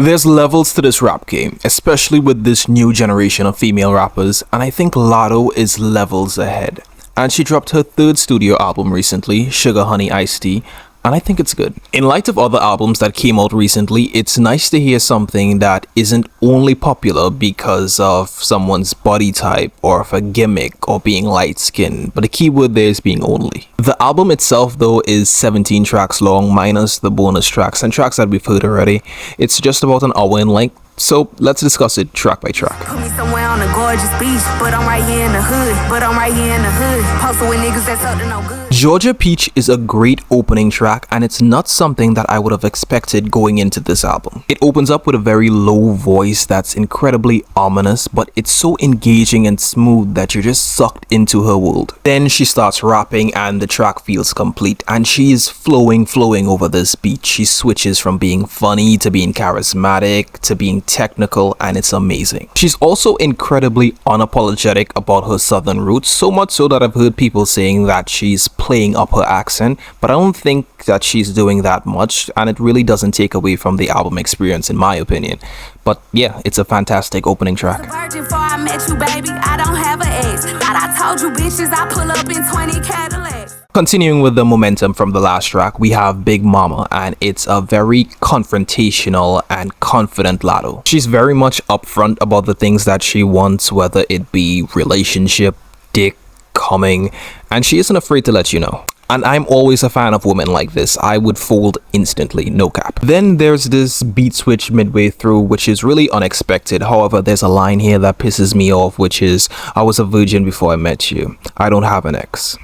There's levels to this rap game, especially with this new generation of female rappers, and I think Latto is levels ahead. And she dropped her third studio album recently, Sugar Honey Iced Tea, and I think it's good. In light of other albums that came out recently, it's nice to hear something that isn't only popular because of someone's body type or of a gimmick or being light-skinned, but the key word there is being only. The album itself though is 17 tracks long minus the bonus tracks and tracks that we've heard already. It's just about an hour in length. So let's discuss it track by track. Put me somewhere on a gorgeous beach, but I'm right here in the hood. Posted with niggas that's up to no good. Georgia Peach is a great opening track, and it's not something that I would have expected going into this album. It opens up with a very low voice that's incredibly ominous, but it's so engaging and smooth that you're just sucked into her world. Then she starts rapping and the track feels complete, and she is flowing over this beat. She switches from being funny to being charismatic to being technical, and it's amazing. She's also incredibly unapologetic about her southern roots, so much so that I've heard people saying that she's playing up her accent, but I don't think that she's doing that much, and it really doesn't take away from the album experience in my opinion. But yeah, it's a fantastic opening track. I met you, baby. I don't have an ex. I told you bitches I pull up in 20 Cadillacs. Continuing with the momentum from the last track, we have Big Mama, and it's a very confrontational and confident Latto. She's very much upfront about the things that she wants, whether it be relationship, dick, coming, and she isn't afraid to let you know. And I'm always a fan of women like this. I would fold instantly, no cap. Then there's this beat switch midway through, which is really unexpected. However, there's a line here that pisses me off, which is, I was a virgin before I met you. I don't have an ex.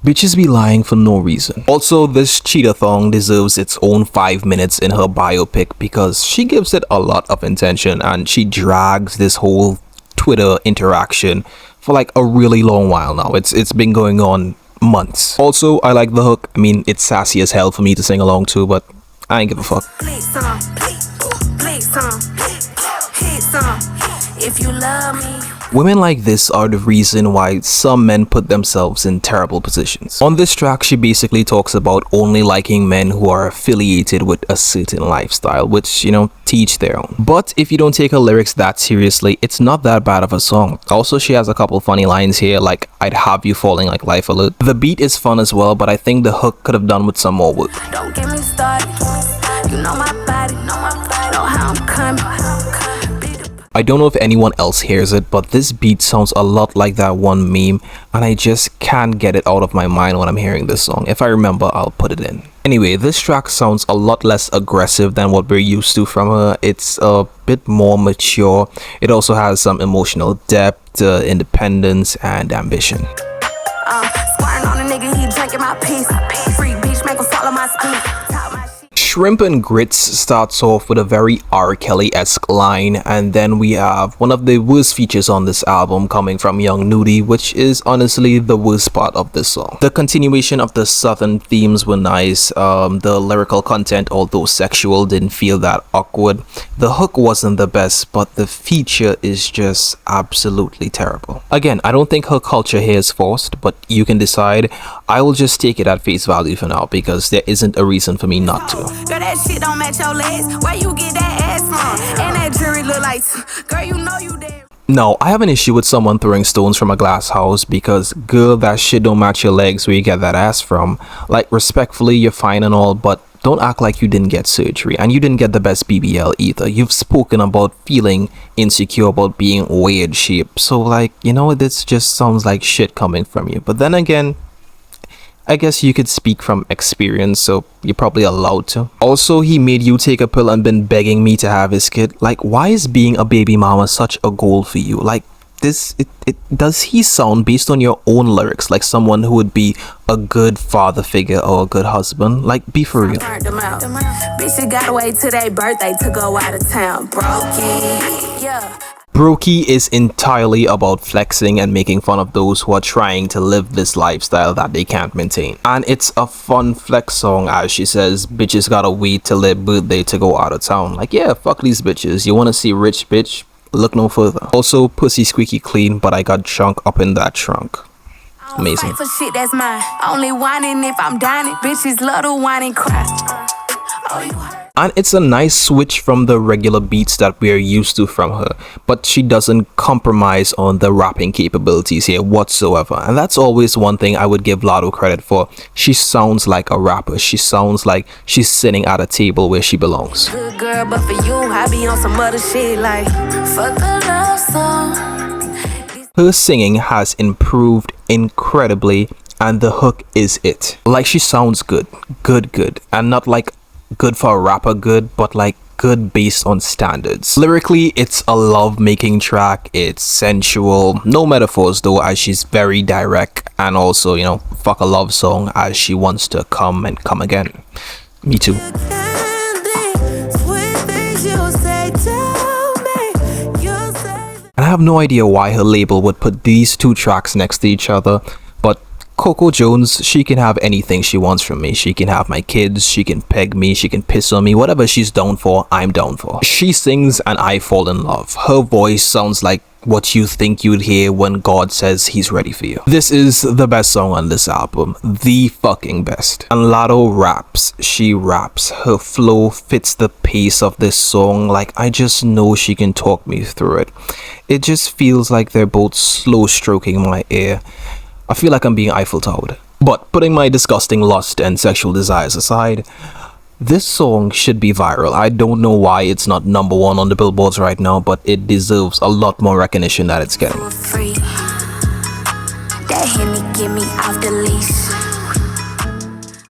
Bitches be lying for no reason. Also, this cheetah thong deserves its own 5 minutes in her biopic because she gives it a lot of attention and she drags this whole Twitter interaction for like a really long while now. It's been going on months. Also, I like the hook. I mean, it's sassy as hell for me to sing along to, but I ain't give a fuck. Blick Sum, hit some, if you love me. Women like this are the reason why some men put themselves in terrible positions. On this track, she basically talks about only liking men who are affiliated with a certain lifestyle, which, you know, teach their own. But if you don't take her lyrics that seriously, it's not that bad of a song. Also, she has a couple funny lines here, like, I'd have you falling like life alert. The beat is fun as well, but I think the hook could have done with some more work. Don't get me started. You know my body, know how I'm coming. I don't know if anyone else hears it, but this beat sounds a lot like that one meme, and I just can't get it out of my mind when I'm hearing this song. If I remember, I'll put it in. Anyway, this track sounds a lot less aggressive than what we're used to from her. It's a bit more mature. It also has some emotional depth, independence, and ambition. Squirting on a nigga, he drinking my piece. Free bitch, make him follow my speed. Shrimp and Grits starts off with a very R. Kelly-esque line, and then we have one of the worst features on this album coming from young Nudy, which is honestly the worst part of this song. The continuation of the southern themes were nice. The lyrical content, although sexual, didn't feel that awkward. The hook wasn't the best, but the feature is just absolutely terrible. Again, I don't think her culture here is forced, but you can decide. I will just take it at face value for now because there isn't a reason for me not to. Girl, that shit don't match your legs. Where you get that ass from? And that jury look like, girl, you know you there. No, I have an issue with someone throwing stones from a glass house because, girl, that shit don't match your legs where you get that ass from. Like, respectfully, you're fine and all, but don't act like you didn't get surgery and you didn't get the best BBL either. You've spoken about feeling insecure about being weird shape. So, like, you know, this just sounds like shit coming from you. But then again, I guess you could speak from experience, so you're probably allowed to. Also, he made you take a pill and been begging me to have his kid. Like, why is being a baby mama such a goal for you? Like, does he sound, based on your own lyrics, like someone who would be a good father figure or a good husband? Like, be for real. Bitch, you gotta wait till their birthday to go out of town. Brokey, yeah. Brokey is entirely about flexing and making fun of those who are trying to live this lifestyle that they can't maintain. And it's a fun flex song, as she says, bitches gotta wait till their birthday to go out of town. Like, yeah, fuck these bitches. You wanna see rich bitch? Look no further. Also, pussy squeaky clean, but I got junk up in that trunk. Amazing. For shit that's mine. Only whining if I'm dining. Bitches love to whine and cry. Oh, you And it's a nice switch from the regular beats that we're used to from her, but she doesn't compromise on the rapping capabilities here whatsoever. And that's always one thing I would give Latto credit for. She sounds like a rapper. She sounds like she's sitting at a table where she belongs. Good girl, but for you, I be on some other shit like fuck a love song. Her singing has improved incredibly, and the hook is it. Like, she sounds good, and not like good for a rapper good, but like good based on standards. Lyrically, it's a love-making track. It's sensual, no metaphors though, as she's very direct, and also, you know, fuck a love song as she wants to come and come again. Me too. And I have no idea why her label would put these two tracks next to each other, but Coco Jones, she can have anything she wants from me. She can have my kids, she can peg me, she can piss on me. Whatever she's down for, I'm down for. She sings and I fall in love. Her voice sounds like what you think you'd hear when God says he's ready for you. This is the best song on this album. The fucking best. And Latto raps. She raps. Her flow fits the pace of this song. Like, I just know she can talk me through it. It just feels like they're both slow stroking my ear. I feel like I'm being Eiffel Towered. But putting my disgusting lust and sexual desires aside, this song should be viral. I don't know why it's not #1 on the billboards right now, but it deserves a lot more recognition that it's getting.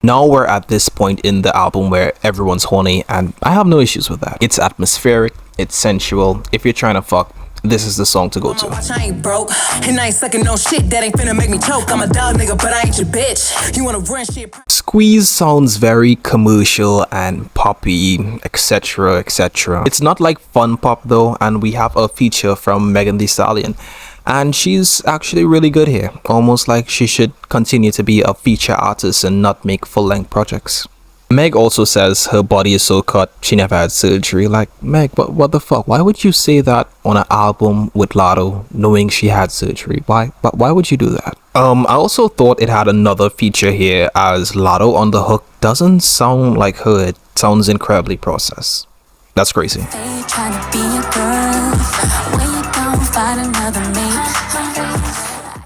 Now we're at this point in the album where everyone's horny, and I have no issues with that. It's atmospheric, it's sensual. If you're trying to fuck, this is the song to go to. I ain't broke, and I ain't sucking no shit that ain't finna make me choke. I'm a dog nigga, but I ain't your bitch. You wanna run shit? Squeeze sounds very commercial and poppy, etc, etc. It's not like fun pop though, and we have a feature from Megan Thee Stallion, and she's actually really good here. Almost like she should continue to be a feature artist and not make full-length projects. Meg also says her body is so cut she never had surgery. Like, Meg, but what the fuck? Why would you say that on an album with Latto knowing she had surgery? Why would you do that? I also thought it had another feature here, as Latto on the hook doesn't sound like her. It sounds incredibly processed. That's crazy.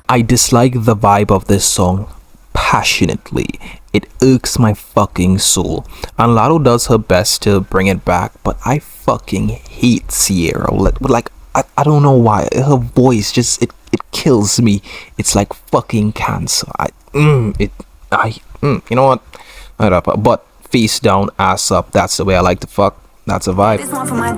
I dislike the vibe of this song passionately. It irks my fucking soul, and Latto does her best to bring it back, but I fucking hate Ciara. Like, I don't know why. Her voice just, it kills me. It's like fucking cancer. You know what? Whatever. But face down, ass up, that's the way I like to fuck. That's a vibe. This one for my,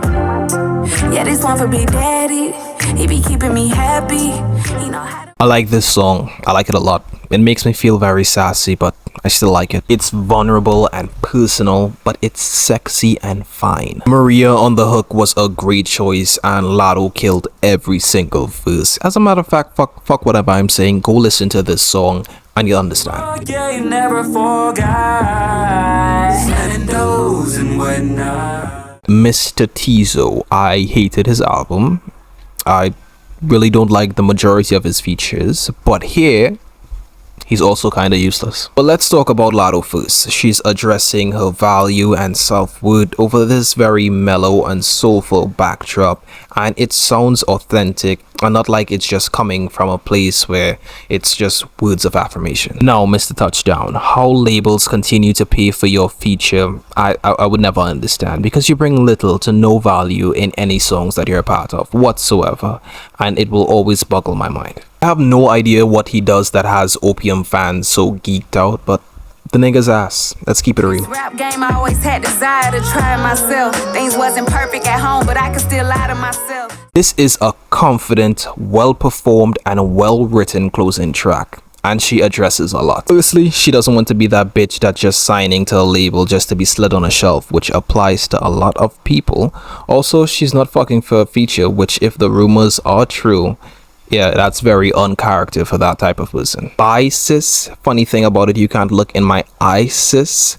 yeah, this one for Big Daddy. He be keeping me happy. He know how to. I like this song. I like it a lot. It makes me feel very sassy, but I still like it. It's vulnerable and personal, but it's sexy and fine. Mariah on the hook was a great choice, and Latto killed every single verse. As a matter of fact, fuck whatever I'm saying. Go listen to this song and you'll understand. Oh, yeah, you never forgot. Slamming doors and whatnot. Mr. Teezo, I hated his album. I really don't like the majority of his features, but here he's also kind of useless. But let's talk about Latto first. She's addressing her value and self-worth over this very mellow and soulful backdrop, and it sounds authentic and not like it's just coming from a place where it's just words of affirmation. Now, Mr. Touchdown, how labels continue to pay for your feature, I would never understand, because you bring little to no value in any songs that you're a part of whatsoever, and it will always boggle my mind. I have no idea what he does that has Opium fans so geeked out, but the nigga's ass. Let's keep it real. Rap game, I always had desire to try myself. Things wasn't perfect at home, but I could still lie to myself. This is a confident, well-performed, and well-written closing track, and she addresses a lot. Firstly, she doesn't want to be that bitch that's just signing to a label just to be slid on a shelf, which applies to a lot of people. Also, she's not fucking for a feature, which, if the rumors are true, yeah, that's very uncharacter for that type of person. Bye, sis. Funny thing about it, you can't look in my eyes, sis.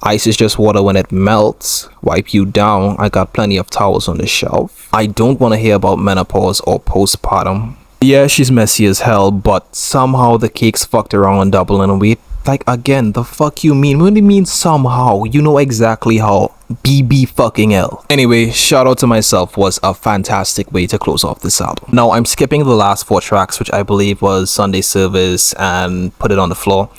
Ice is just water when it melts. Wipe you down. I got plenty of towels on the shelf. I don't want to hear about menopause or postpartum. Yeah, she's messy as hell, but somehow the cake's fucked around and double in a weight. Like, again, the fuck you mean? What do you mean somehow? You know exactly how. BB fucking L. Anyway, Shout Out to Myself was a fantastic way to close off this album. Now, I'm skipping the last 4 tracks, which I believe was Sunday Service and Put It On The Floor,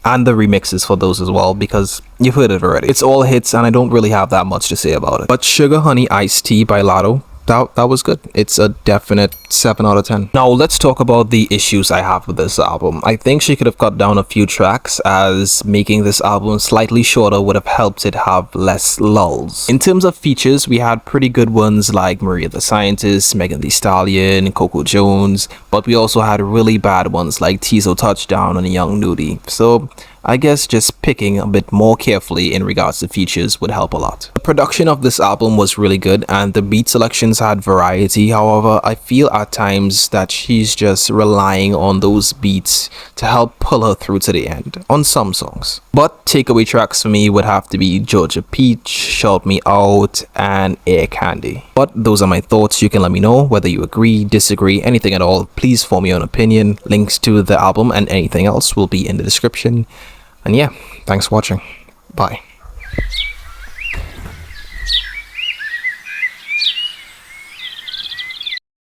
and the remixes for those as well, because you've heard it already. It's all hits and I don't really have that much to say about it. But Sugar Honey Iced Tea by Latto, that was good. It's a definite 7 out of 10. Now let's talk about the issues I have with this album. I think she could have cut down a few tracks, as making this album slightly shorter would have helped it have less lulls. In terms of features, we had pretty good ones like Mariah the Scientist, Megan Thee Stallion, Coco Jones, but we also had really bad ones like Teezo Touchdown and Young Nudy. So I guess just picking a bit more carefully in regards to features would help a lot. The production of this album was really good and the beat selections had variety. However, I feel at times that she's just relying on those beats to help pull her through to the end on some songs. But takeaway tracks for me would have to be Georgia Peach, Shout Me Out, and Air Candy. But those are my thoughts. You can let me know whether you agree, disagree, anything at all. Please form your own opinion. Links to the album and anything else will be in the description. And yeah, thanks for watching. Bye.